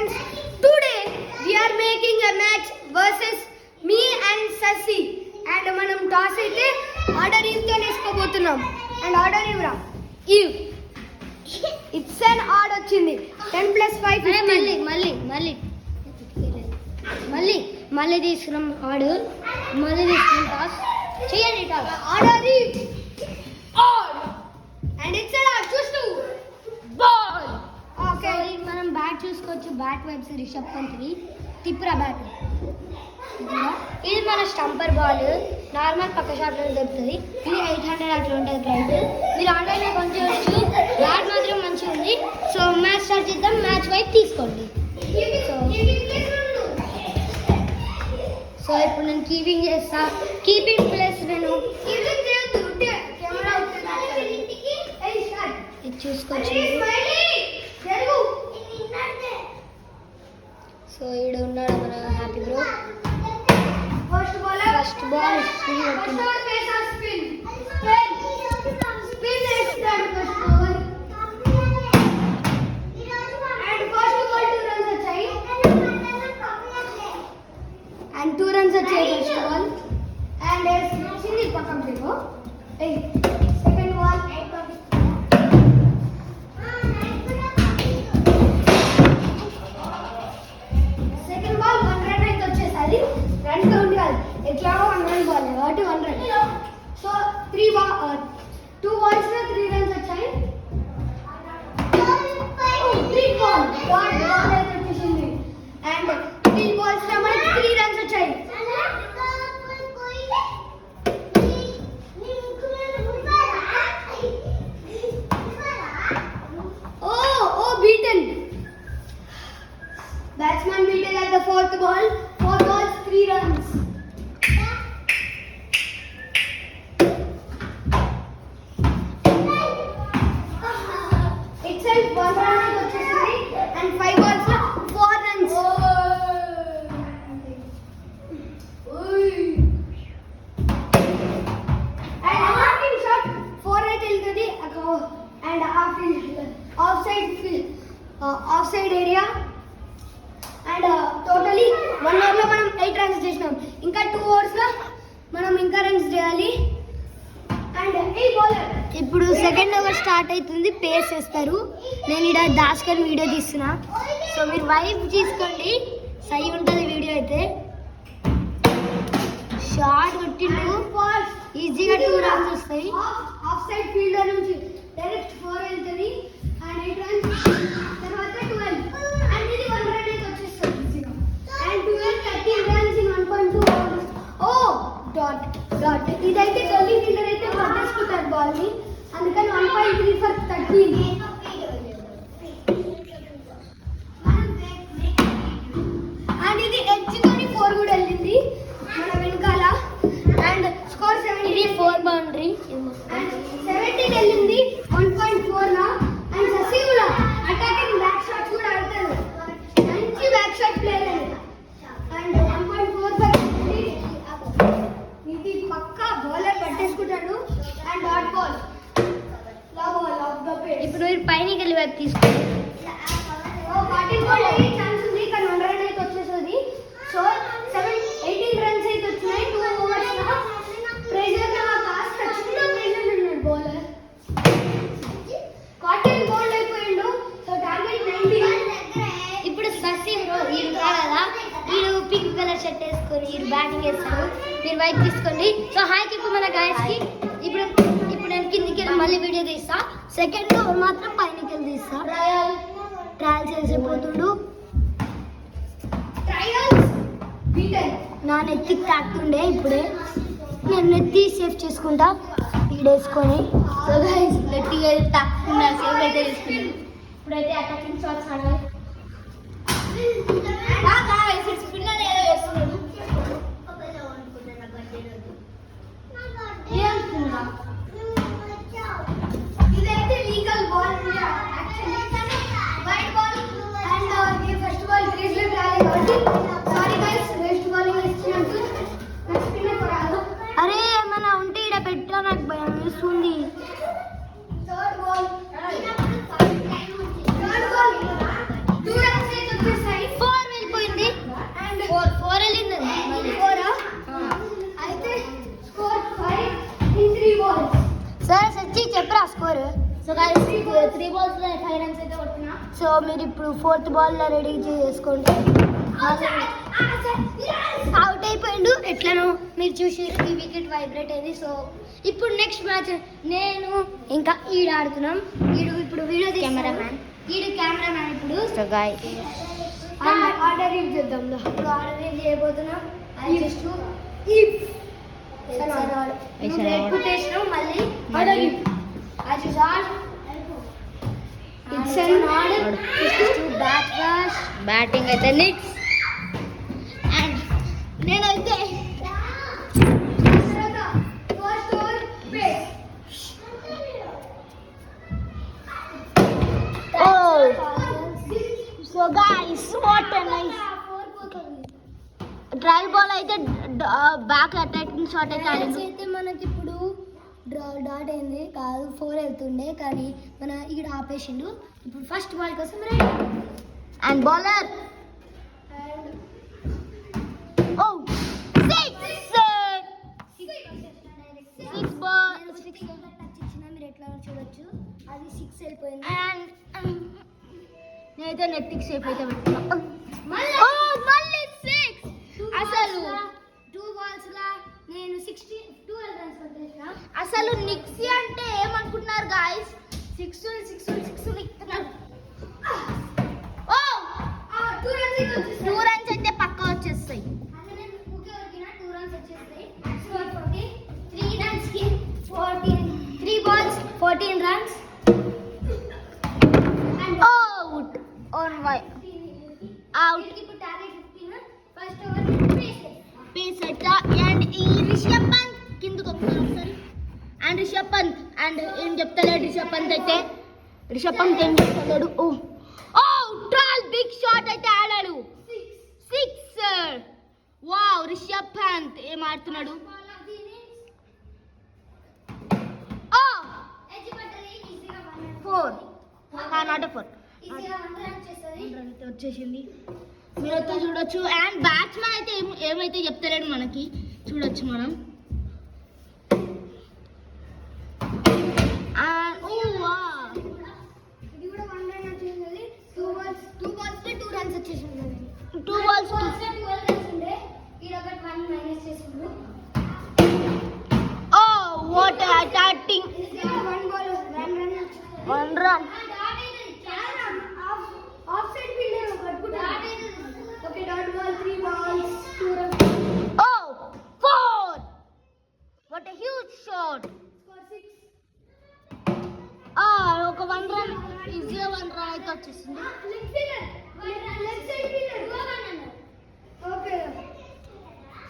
friends, today we are making a match versus me and Sasi. And manam toss aithe order into neskobothunam. And order ivra. Eve. It's an odd ochindi. 10 plus 5 మళ్ళీ తీసుకున్నాం order మళ్ళీ తీసుకున్నాం toss చేయండి toss order on and it's అలా choose to ball okay మనం bat చూసుకోవచ్చు bat vibes Rishabh పంత్ది తిప్పురా bat ఇది మన స్టంపర్ బాల్ నార్మల్ పక్క షాట్లో దొరుకుతుంది ఇది 800 అట్లా ఉంటుంది ప్రైస్ మీరు ఆన్లైన్లో కొనుక్కోవచ్చు బ్యాట్ మాత్రం మంచిగా ఉంది సో మ్యాచ్ స్టార్ట్ చేద్దాం మ్యాచ్ వైపు తీసుకోండి సో ఇప్పుడు నేను కీపింగ్ చేస్తా కీపింగ్ ప్లేస్ నేను ఇది చూసుకోవచ్చు సో ఈడ ఉన్నాడు మన happy bro first ball and 2 runs వచ్చాయి ఫస్ట్ బాల్ అండ్ సింగిల్ పక్కన పెట్టు second ball second ball 1 run అయితే వచ్చేసరి రన్ కౌంట్ కాదు ఎట్లా 1 రన్ బాల్ కాబట్టి 1 రన్ సో 2 balls లో 3 runs వచ్చాయి 3 బాల్ అయితే వచ్చేసింది అండ్ 3 balls లో మనకి 3 runs వచ్చాయి beaten batsman beaten at the fourth ball 4 balls 3 runs itself 1 run వచ్చేసింది and 5 balls లో 4 runs and half shot 4 అయితే వెళ్తుంది and half offside area and totally 1 over లో మనం 8 runs చేసినాం ఇంకా 2 overs లో మనం ఇంకా రన్స్ చేయాలి అండ్ ఈ బౌలర్ ఇప్పుడు సెకండ్ ఓవర్ స్టార్ట్ అవుతుంది పేస్ చేస్తారు నేను ఇక్కడ దాస్కర్ వీడియో తీస్తున్నా సో మీరు వైప్ తీసుకోండి సై ఉంటుంది వీడియో అయితే షార్ట్ కొట్టిండు ఈజీగా 2 runs వస్తాయి ఆఫ్ సైడ్ ఫీల్డర్ నుంచి డైరెక్ట్ 4 వెళ్తుంది and 8 runs తర్వాత 12 and ఇది 1 run అయితే వచ్చేస్తుంది and 13 runs in 1.2 overs oh dot ఇదైతే గల్లీ ఫీల్డర్ అయితే పట్టేసుకుంటారు బాల్ ని అందుకని 1.3 for 13 and ఇది ఎడ్జ్ తోని 4 కూడా వెళ్ళింది మన వెనకాల and స్కోర్ 70 ఇది 4 బౌండరీ 17 వెళ్ళింది 1.4 లా and Sasi కూడా అటాకింగ్ బ్యాక్ షాట్స్ కూడా ఆడతారు మంచి బ్యాక్ షాట్ ప్లేయర్ and 1.4 ఇది పక్కా బౌలర్ పట్టేసుకుంటాడు and dot ball off the pace ఇప్పుడు మీరు పైనకి వెళ్ళి వైపు తీసుకోండి బ్యాటింగ్ బాల్ అయ్యే ఛాన్స్ ఉంది కానీ 1 రన్ అయితే వచ్చేస్తుంది సో 18 రన్స్ అయితే వచ్చినాయి 2 overs లో ప్రెజర్ లో కాస్త చిన్న ప్రెజర్ ఉన్నాడు బౌలర్ కాటన్ బౌల్ అయిపోయిండు సో టార్గెట్ 90 ఇప్పుడు ససి బ్రో ఈడు కాదా ఈడు పింక్ కలర్ షర్ట్ వేసుకొని ఈడు బ్యాటింగ్ వేస్తాడు మీరు వైట్ తీసుకోండి సో హాయ్ చెప్పు మన గాయస్ కి ఇప్పుడు నేను కిందికి వెళ్ళి మళ్ళీ వీడియో తీస్తా సెకండ్ ఓవర్ మాత్రం పైనకి వెళ్ళి తీస్తా ట్రయల్ చేసిపోతుండు ట్రయల్స్ బీటెన్ నా నెత్తికి తాకుతుండే ఇప్పుడే నేను నెత్తి సేఫ్ చేసుకుంటా ఈడేసుకొని సో గైస్ గట్టిగా తాకుతున్నా సేఫ్ అయితే తీసుకున్నాను ఇప్పుడైతే అటాకింగ్ షాట్స్ ఆడాలి స్పిన్నర్ ఏదో వేస్తున్నాడు ఇదైతే legal ball white ball and first ball crease లో రాలేదు కాబట్టి సారీ గైస్ వేస్ట్ బాలింగ్ ఇచ్చినట్టు నాకు స్పిన్నర్ పడాలి అరే ఏమన్నా ఉంటే ఇక్కడ పెట్టా నాకు భయం వేస్తుంది థర్డ్ బాల్ 2 runs అయితే వచ్చేసాయి సో మీరు ఇప్పుడు 4th బాల్లో రెడీ చేసుకోండి. అవుట్ అయిపోయిండు ఎట్లనో మీరు చూసి ఈ వికెట్ వైబ్రేట్ అయింది. సో ఇప్పుడు నెక్స్ట్ మ్యాచ్ నేను ఇంకా ఈడు ఆడుతున్నాం. ఇప్పుడు వీడియో కెమెరామ్యాన్ ఇప్పుడు ఆర్డర్ రీవ్ చేద్దాం. ఇప్పుడు ఆర్డర్ రీవ్ చేయబోతున్నాం. జస్ట్ రెప్యుటేషన్ మళ్ళీ ఆర్డర్ రీవ్ బ్యాటింగ్ అయితే నిక్స్ అండ్ నేనైతే so guys what a nice trial ball అయితే బ్యాక్ అటాకింగ్ షాట్ అయితే ఆడింది. అయితే మనకి ఇప్పుడు డాట్ అయింది కాదు 4 వెళ్తుండే కానీ మన ఇక్కడ ఆపేసిండు. ఇప్పుడు ఫస్ట్ బాల్ కోసం రెడీ అండ్ బౌలర్ ఓ 6 బాల్ 6 టచ్ ఇచ్చినా మీరు ఎట్లా చూడొచ్చు. అది 6 వెళ్ళిపోయింది. అండ్ నేనైతే నెట్టిక్ షేప్ అయితే పెట్టుకున్నా. మళ్ళీ 6 అసలు 2 బాల్స్ లా నేను 12 రన్స్ కొట్టేసా. అసలు నిక్సీ అంటే ఏమనుకుంటున్నారు గాయ్స్? 6 ఇస్తున్నారు. ఓ 2 రన్స్ అయితే పక్కా వచ్చేస్తాయి. 2 రన్స్ వచ్చేస్తాయి. 3 రన్స్ కి 3 balls 14 runs. Out on why out. ఇప్పుడు టార్గెట్ 15 ఫస్ట్ ఓవర్ పేస్ అట్టా అండ్ ఈ రిషబ్ పంత్ కిందకు ఒకసారి అండ్ రిషబ్ పంత్ అండ్ ఏం చెప్తలేడు రిషబ్ పంత్ అయితే. రిషబ్ పంత్ ఏం చెప్తలేడు. ఓ ట్రాల్ బిగ్ షాట్ అయితే ఆడాడు. 6 వావ్ రిషబ్ పంత్ ఏం ఆడుతున్నాడు. ఓ 4 నాట్ 4 వచ్చేసింది. మీరైతే చూడొచ్చు. అండ్ బ్యాట్స్మెన్ అయితే ఏమైతే చెప్తలేడు మనకి చూడొచ్చు మనం. ఇది కూడా 1 రన్ వచ్చేసింది. 2 బాల్స్ 2 రన్స్ వచ్చేసింది. 2 బాల్స్ 12 రన్స్ ఉండే ఇక్కడ ఒకటి 1 మైనస్ చేసిండు. Oh what attacking 1 ball 1 run off side fielder ఒకటి okay dot ball 3 balls 2 runs. Oh 4 what a huge shot. Score 6 ఒక 1 రన్ ఈజీగా 1 రన్ అయితే వచ్చేసింది. Left side fielder okay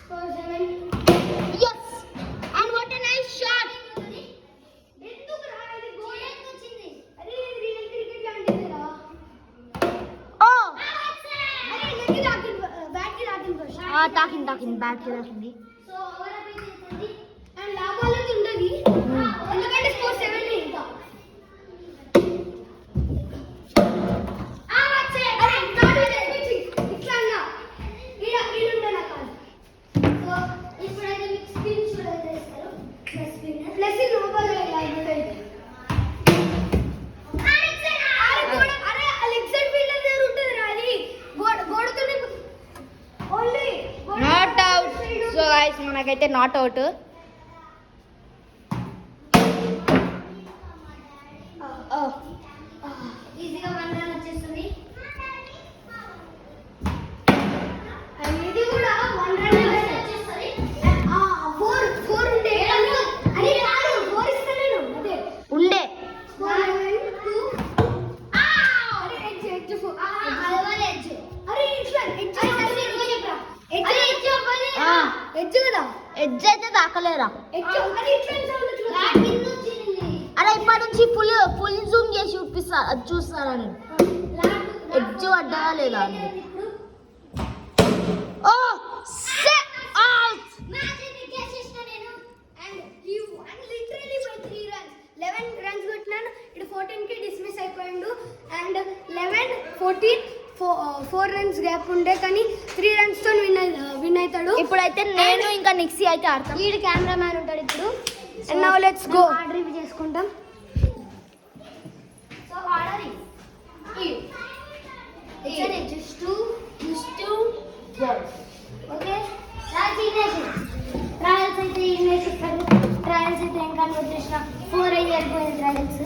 score 7 yes and what a nice shot. ఎందుకు రా ఇది goal ఎందుకు వచ్చింది? అరే ఇది రియల్ క్రికెట్ లాంటిది రా. తాకింది బ్యాట్ కి తాకింది. సో ఓవర్ అయిపోయింది అండ్ లాభాలు ఉండదు ఎందుకంటే స్కోర్ 7 ఇంకా. అరే ఇట్లా అన్నా ఈడుండే నా కాదు. సో ఇప్పుడైతే మీకు స్పిన్ చూడైతే ఇస్తారు. ప్లస్ ఈ లోపల అయిపోయింది. అరే అలెక్సర్ ఫీల్డర్ దగ్గర ఉంటుంది రా. అది గోడతోనే only not out. So guys మనకైతే నాట్ అవుట్. ఈజీగా 1 రన్ వచ్చేస్తుంది. ఇది కూడా 1 రన్ వచ్చేస్తుంది. 4 ఉండే అరే కాదు 4 ఇస్తా నేను అదే ఉండే 1 2 అరే ఎడ్జ్ అలవాలే ఎడ్జ్. అరే ఇట్లా ఎడ్జ్ చెప్పరా ఎడ్జ్ కదా ఎడ్జ్ అయితే దాకలేరా. అరే ఇప్పటి నుంచి ఫుల్ జూమ్ చేసి చూస్తారని ఎడ్జ్ పడ్డా లేదా. ఓ 11 రన్స్ కొట్టినాను. ఇప్పుడు 14 కి డిస్మిస్ అయిపోయిండు. అండ్ 11 14 4 రన్స్ గ్యాప్ ఉండే కానీ 3 రన్స్ తో విన్ అవుతాడు. ఇప్పుడైతే నేను ఇంకా నిక్సీ అయితే ఆడతాం. వీడు కెమెరామ్యాన్ ఉంటాడు ఇప్పుడు. And now let's go order చేసుకుంటాం. So order just two balls. Okay? That's Ignition. Trials అయితే Ignition ఇస్తాడు. Trials అయితే ఇంకా వచ్చేసిన 4 అయిపోయింది trials.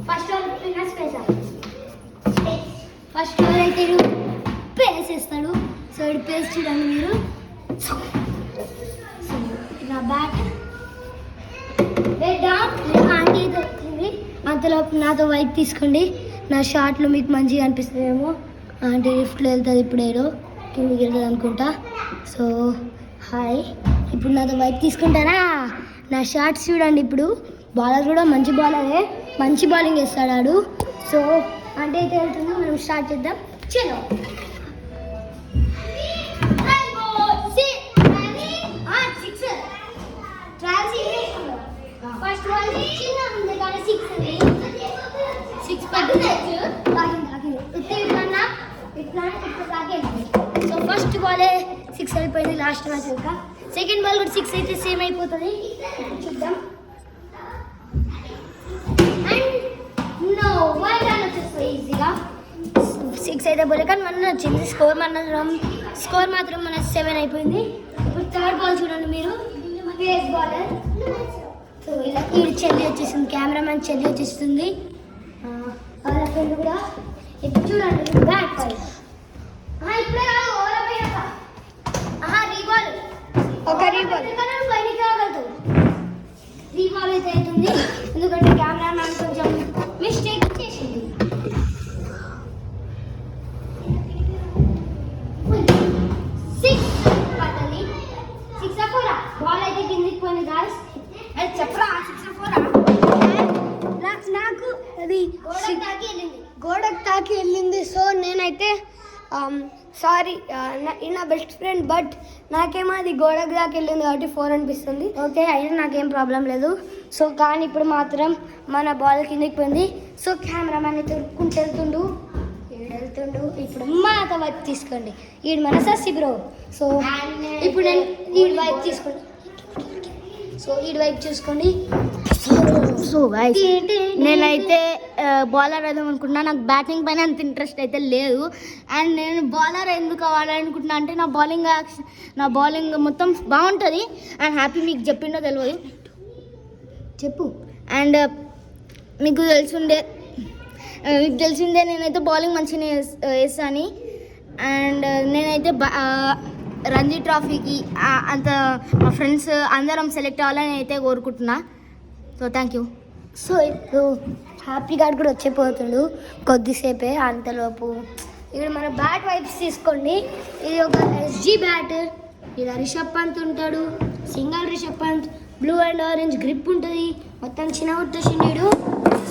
ఫస్ట్ ఓవర్ పిన్న స్పేస్. ఫస్ట్ ఓవర్ అయితే పేస్ ఇస్తాడు. సో ఇది పేస్ చూడండి మీరు. సో నా బ్యాట్ ఆంటీ వచ్చింది. అంతలో నాతో వైప్ తీసుకోండి. నా షార్ట్లో మీకు మంచిగా అనిపిస్తుందేమో. ఆంటీ లిఫ్ట్లో వెళ్తుంది ఇప్పుడు ఏదో కిందికి వెళ్తుంది అనుకుంటా. సో హాయ్, ఇప్పుడు నాతో వైప్ తీసుకుంటారా? నా షార్ట్స్ చూడండి. ఇప్పుడు బౌలర్ కూడా మంచి బౌలరే, మంచి బౌలింగ్ వేస్తాడు ఆడు. సో అంటే అయితే వెళ్తుంది, మనం స్టార్ట్ చేద్దాం. చలో ఫస్ట్ బాల్ చిన్న ఉంది కానీ 6 పడుతుంది. సో ఫస్ట్ బాలే 6 అయిపోయింది లాస్ట్ మ్యాచ్ యొక్క. సెకండ్ బాల్ కూడా 6 అయితే సేమ్ అయిపోతుంది. చూద్దాం. అండ్ నో 1 రన్ వచ్చేస్తుంది ఈజీగా. 6 అయితే పోలే కానీ 1 వచ్చింది. స్కోర్ మాత్రం మన 7 అయిపోయింది. ఇప్పుడు థర్డ్ బాల్ చూడండి మీరు. Pace bowler. సో ఇలా ఈ చెల్లి వచ్చేసింది, కెమెరామ్యాన్ చెల్లి వచ్చేస్తుంది. వాళ్ళ ఫ్రెండ్ కూడా. ఇప్పుడు చూడండి బ్యాట్ బాల్. ఇప్పుడే కాదు ఓవర్ అయిపోయాక రీబాల్. ఒక రీబాల్ బయటికి రాగలదు. రీబాల్ అయితే అవుతుంది ఎందుకంటే కెమెరామ్యాన్ కొంచెం మిస్టేక్ చేసింది. 6 పడాలి. 6 4 బాల్ అయితే కిందికి పోయింది గాయ్స్. అది చెప్పరా 6 4 నాకు అది గోడకు తాకి వెళ్ళింది. సో నేనైతే సారీ, నా బెస్ట్ ఫ్రెండ్, బట్ నాకేమో అది గోడకు దాకా వెళ్ళింది కాబట్టి 4 అనిపిస్తుంది. ఓకే, అయినా నాకేం ప్రాబ్లం లేదు. సో కానీ ఇప్పుడు మాత్రం మన బాల్ కిందకి పోయింది. సో కెమెరామ్యాన్ అయితే ఉరుక్కుంటూ వెళ్తుండు. ఇప్పుడు మాతో వైపు తీసుకోండి. ఈడు మన ససి బ్రో. సో ఇప్పుడు నేను ఈడు వైపు తీసుకోండి. సో ఈడు వైపు చూసుకోండి. సో గైస్ నేనైతే బౌలర్ వేద్దాం అనుకుంటున్నా. నాకు బ్యాటింగ్ పైన అంత ఇంట్రెస్ట్ అయితే లేదు. అండ్ నేను బౌలర్ ఎందుకు అవ్వాలనుకుంటున్నా అంటే నా బౌలింగ్ మొత్తం బాగుంటుంది. అండ్ హ్యాపీ మీకు చెప్పిండో తెలియదు చెప్పు. అండ్ మీకు తెలిసిందే నేనైతే బౌలింగ్ మంచిగా వేస్తాను. అండ్ నేనైతే రంజీ ట్రాఫీకి అంత మా ఫ్రెండ్స్ అందరం సెలెక్ట్ అవ్వాలని అయితే కోరుకుంటున్నా. So thank you. సో ఇప్పుడు హ్యాపీ గార్డ్ కూడా వచ్చేపోతుండు కొద్దిసేపే. అంతలోపు ఇక్కడ మన బ్యాట్ వైప్స్ తీసుకోండి. ఇది ఒక SG బ్యాట్. ఇలా రిషబ్ పంత్ ఉంటాడు, single Rishabh Pant. Blue and orange grip ఉంటుంది. మొత్తం చిన్న వచ్చేసిండు.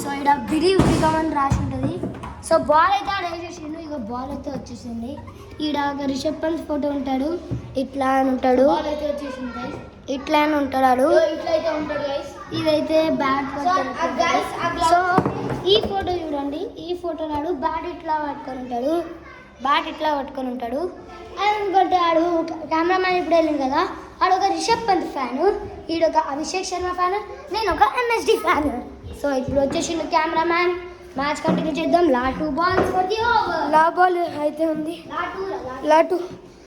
సో ఇక్కడ బిలీవ్ బికమని రాసి ఉంటుంది. సో బాల్ అయితే ఆడ వేసేసిండు. ఇక బాల్ అయితే వచ్చేసింది. ఈడ ఒక రిషబ్ పంత్ ఫోటో ఉంటాడు. ఇట్లా అని ఉంటాడు. ఇట్లా అని ఉంటాడు. ఇట్లయితే ఉంటాడు గైస్. ఇదైతే బ్యాట్. సో ఈ ఫోటో చూడండి. ఈ ఫోటో నాడు బ్యాట్ ఇట్లా పట్టుకొని ఉంటాడు. ఎందుకంటే ఆడు కెమెరామ్యాన్ ఇప్పుడు వెళ్ళింది కదా. ఆడు ఒక రిషబ్ పంత్ ఫ్యాను, ఈడొక అభిషేక్ శర్మ ఫ్యాన్, నేను ఒక MSD ఫ్యాన్. సో ఇప్పుడు వచ్చేసిండు కెమెరామ్యాన్. మ్యాచ్ కంటిన్యూ చేద్దాం. లా 2 balls for the over. Law ball అయితే ఉంది. లా 2